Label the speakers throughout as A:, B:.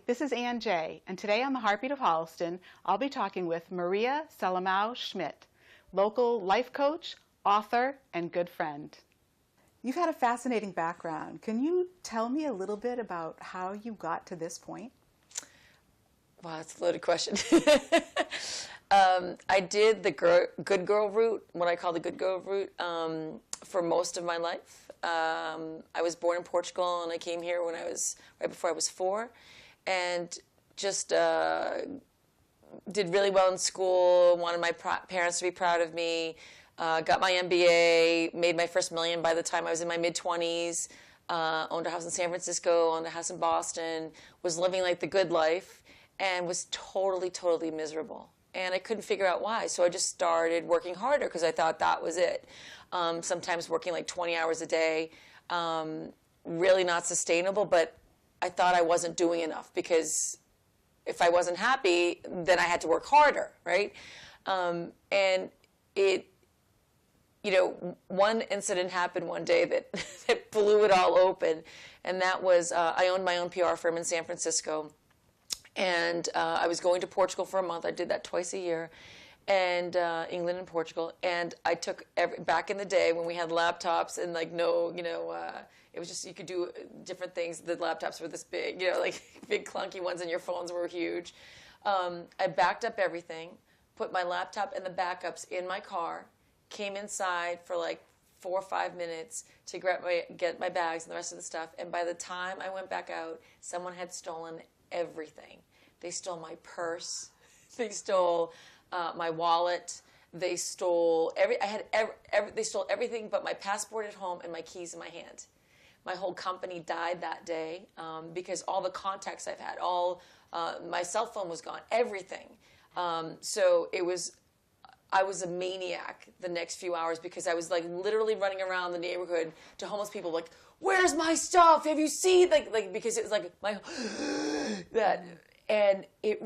A: This is Ann Jay, and today on the Heartbeat of Holliston, I'll be talking with Maria Salamo Schmidt, local life coach, author, and good friend. You've had a fascinating background. Can you tell me a little bit about how you got to this point?
B: Wow, that's a loaded question. I did the good girl route, what I call the good girl route, for most of my life. I was born in Portugal, and I came here when right before I was 4, and just did really well in school, wanted my parents to be proud of me, got my MBA, made my first million by the time I was in my mid-20s, owned a house in San Francisco, owned a house in Boston, was living like the good life, and was totally, totally miserable. And I couldn't figure out why, so I just started working harder because I thought that was it. Sometimes working like 20 hours a day, really not sustainable, but I thought I wasn't doing enough because if I wasn't happy, then I had to work harder, right? And one incident happened one day that blew it all open, and that was I owned my own PR firm in San Francisco, and I was going to Portugal for a month. I did that twice a year, and England and Portugal, and I took back in the day when we had laptops and like it was just you could do different things. The laptops were this big, like big clunky ones, and your phones were huge. I backed up everything, put my laptop and the backups in my car, came inside for like 4 or 5 minutes to get my bags and the rest of the stuff, and by the time I went back out, someone had stolen everything. They stole my purse. They stole my wallet. They stole they stole everything but my passport at home and my keys in my hand. My whole company died that day because all the contacts I've had, my cell phone was gone, everything. So I was a maniac the next few hours because I was like literally running around the neighborhood to homeless people like, where's my stuff? Have you seen like because it was like and it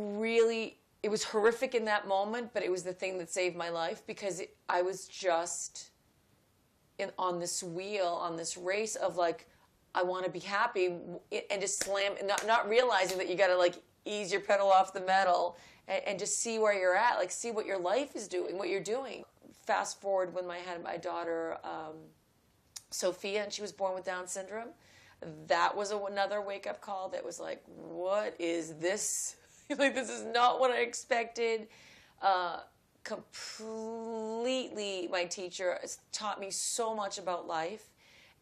B: was horrific in that moment, but it was the thing that saved my life because I was just on this wheel, on this race of like, I want to be happy, and just slam, not realizing that you got to like ease your pedal off the metal and just see where you're at, like see what your life is doing, what you're doing. Fast forward when I had my daughter, Sophia, and she was born with Down syndrome. That was another wake-up call that was like, what is this? Like, this is not what I expected. Completely, my teacher has taught me so much about life,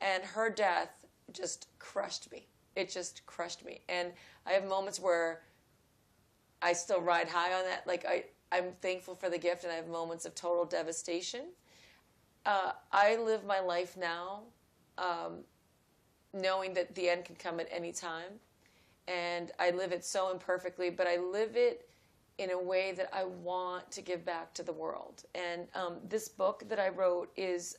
B: and her death just crushed me. It just crushed me. And I have moments where I still ride high on that. Like, I'm thankful for the gift, and I have moments of total devastation. I live my life now knowing that the end can come at any time. And I live it so imperfectly, but I live it in a way that I want to give back to the world. And this book that I wrote is,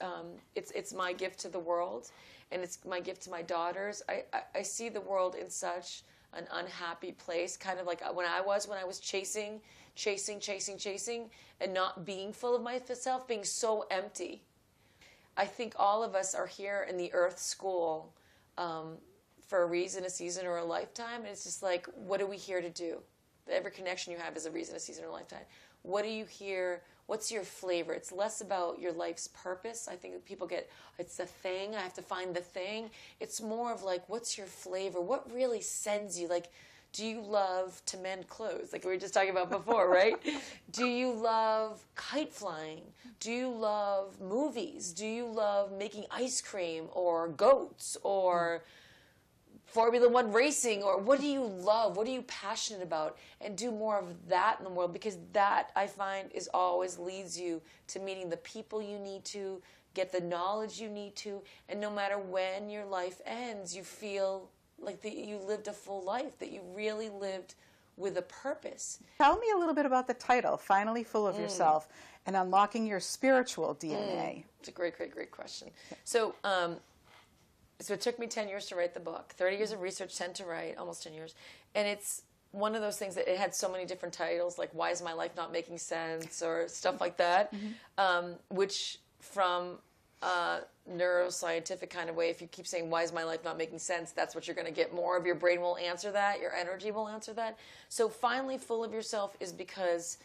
B: it's my gift to the world, and it's my gift to my daughters. I see the world in such an unhappy place, kind of like when I was chasing, and not being full of myself, being so empty. I think all of us are here in the Earth School for a reason, a season, or a lifetime. And it's just like, what are we here to do? Every connection you have is a reason, a season, or a lifetime. What are you here? What's your flavor? It's less about your life's purpose. I think that people it's the thing. I have to find the thing. It's more of like, what's your flavor? What really sends you? Like, do you love to mend clothes? Like we were just talking about before, right? Do you love kite flying? Do you love movies? Do you love making ice cream or goats or Formula One racing? Or what do you love? What are you passionate about? And do more of that in the world, because that, I find, is always leads you to meeting the people you need to, get the knowledge you need to, and no matter when your life ends, you feel like that you lived a full life, that you really lived with a purpose.
A: Tell me a little bit about the title, Finally Full of Yourself, and Unlocking Your Spiritual DNA.
B: It's a great question. So it took me 10 years to write the book, 30 years of research, 10 to write, almost 10 years. And it's one of those things that it had so many different titles, like Why is My Life Not Making Sense, or stuff like that, which from neuroscientific kind of way, if you keep saying, why is my life not making sense, that's what you're going to get. More of your brain will answer that. Your energy will answer that. So finally full of yourself is because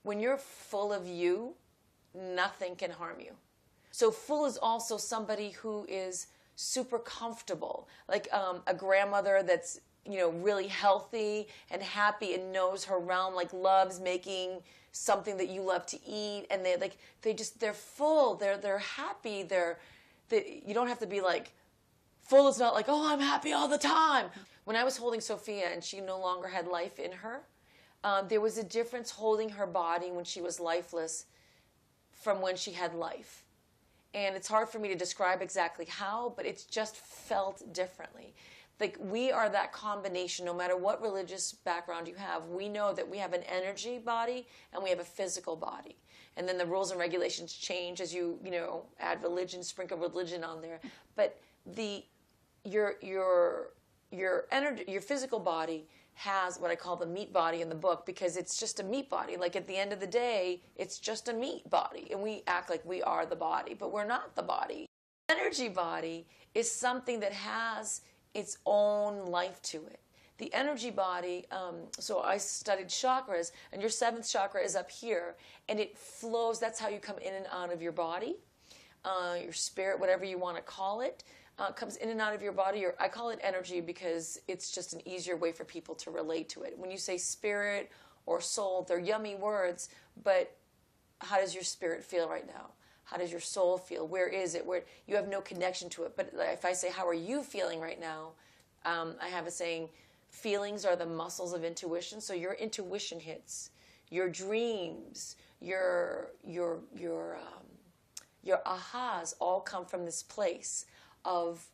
B: when you're full of you, nothing can harm you. So full is also somebody who is super comfortable, like a grandmother that's, you know, really healthy and happy and knows her realm, like loves making something that you love to eat, and they're full, they're happy, you don't have to be like full. It's not like, oh, I'm happy all the time. When I was holding Sophia and she no longer had life in her, there was a difference holding her body when she was lifeless from when she had life. And it's hard for me to describe exactly how, but it's just felt differently. Like, we are that combination. No matter what religious background you have, we know that we have an energy body and we have a physical body. And then the rules and regulations change as you add religion, sprinkle religion on there. But your energy, your physical body has what I call the meat body in the book, because it's just a meat body. Like, at the end of the day, it's just a meat body, and we act like we are the body, but we're not the body. Energy body is something that has its own life to it. The energy body, so I studied chakras, and your seventh chakra is up here, and it flows. That's how you come in and out of your body, your spirit, whatever you want to call it. Comes in and out of your body. I call it energy because it's just an easier way for people to relate to it. When you say spirit or soul, they're yummy words, but how does your spirit feel right now? How does your soul feel? Where is it? Where you have no connection to it. But if I say, how are you feeling right now? I have a saying, feelings are the muscles of intuition. So your intuition hits, your dreams, your ahas all come from this place of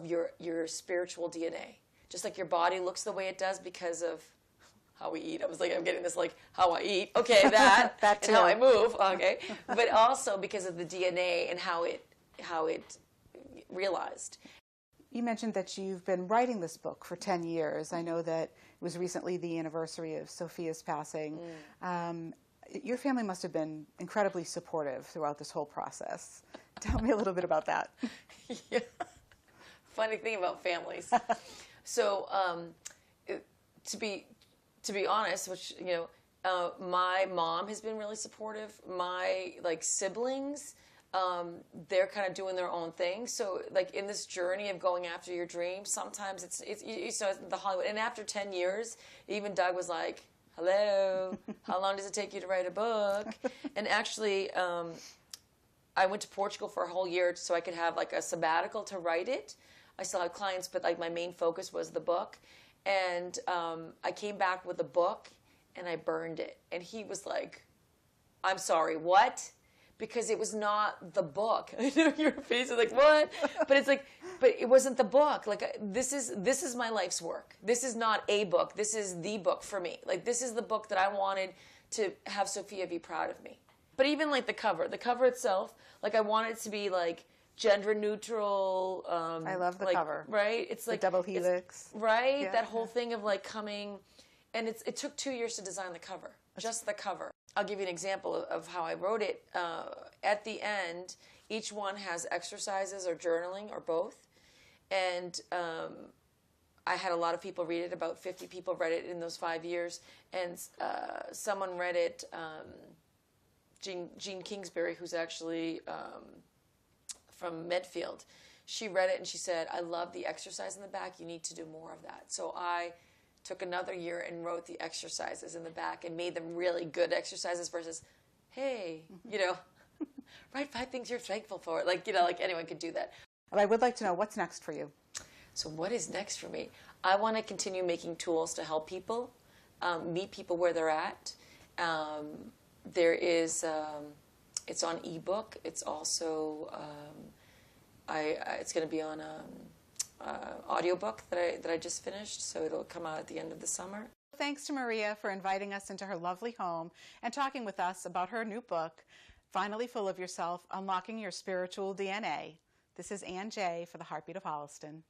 B: your spiritual DNA. Just like your body looks the way it does because of how we eat. I'm getting this like how I eat. Okay, that
A: that
B: and how I move. Okay, but also because of the DNA and how it realized.
A: You mentioned that you've been writing this book for 10 years. I know that it was recently the anniversary of Sophia's passing. Your family must have been incredibly supportive throughout this whole process. Tell me a little bit about that.
B: Yeah. Funny thing about families. So, to be honest, which my mom has been really supportive. My siblings, they're kind of doing their own thing. So in this journey of going after your dreams, sometimes it's the Hollywood. And after 10 years, even Doug was like, hello, how long does it take you to write a book? And actually, I went to Portugal for a whole year so I could have a sabbatical to write it. I still had clients, but my main focus was the book. And I came back with the book and I burned it. And he was like, I'm sorry, what? Because it was not the book. I know your face is like, what? But but it wasn't the book. This is my life's work. This is not a book. This is the book for me. This is the book that I wanted to have Sophia be proud of me. But even the cover itself, I want it to be gender neutral.
A: I love the cover.
B: Right? It's
A: the double helix.
B: Right? Yeah, that whole thing of coming, and it took 2 years to design the cover, just the cover. I'll give you an example of how I wrote it. At the end, each one has exercises or journaling or both. And I had a lot of people read it. About 50 people read it in those 5 years. And someone read it, Jean Kingsbury, who's actually from Medfield. She read it and she said, I love the exercise in the back. You need to do more of that. So I took another year and wrote the exercises in the back and made them really good exercises versus, hey, write 5 things you're thankful for. Anyone could do that.
A: But I would like to know what's next for you.
B: So what is next for me? I want to continue making tools to help people, meet people where they're at. There is, it's on ebook. It's also, it's going to be on audiobook that I just finished, so it'll come out at the end of the summer.
A: Thanks to Maria for inviting us into her lovely home and talking with us about her new book, Finally Full of Yourself, Unlocking Your Spiritual DNA. This is Ann Jay for the Heartbeat of Holliston.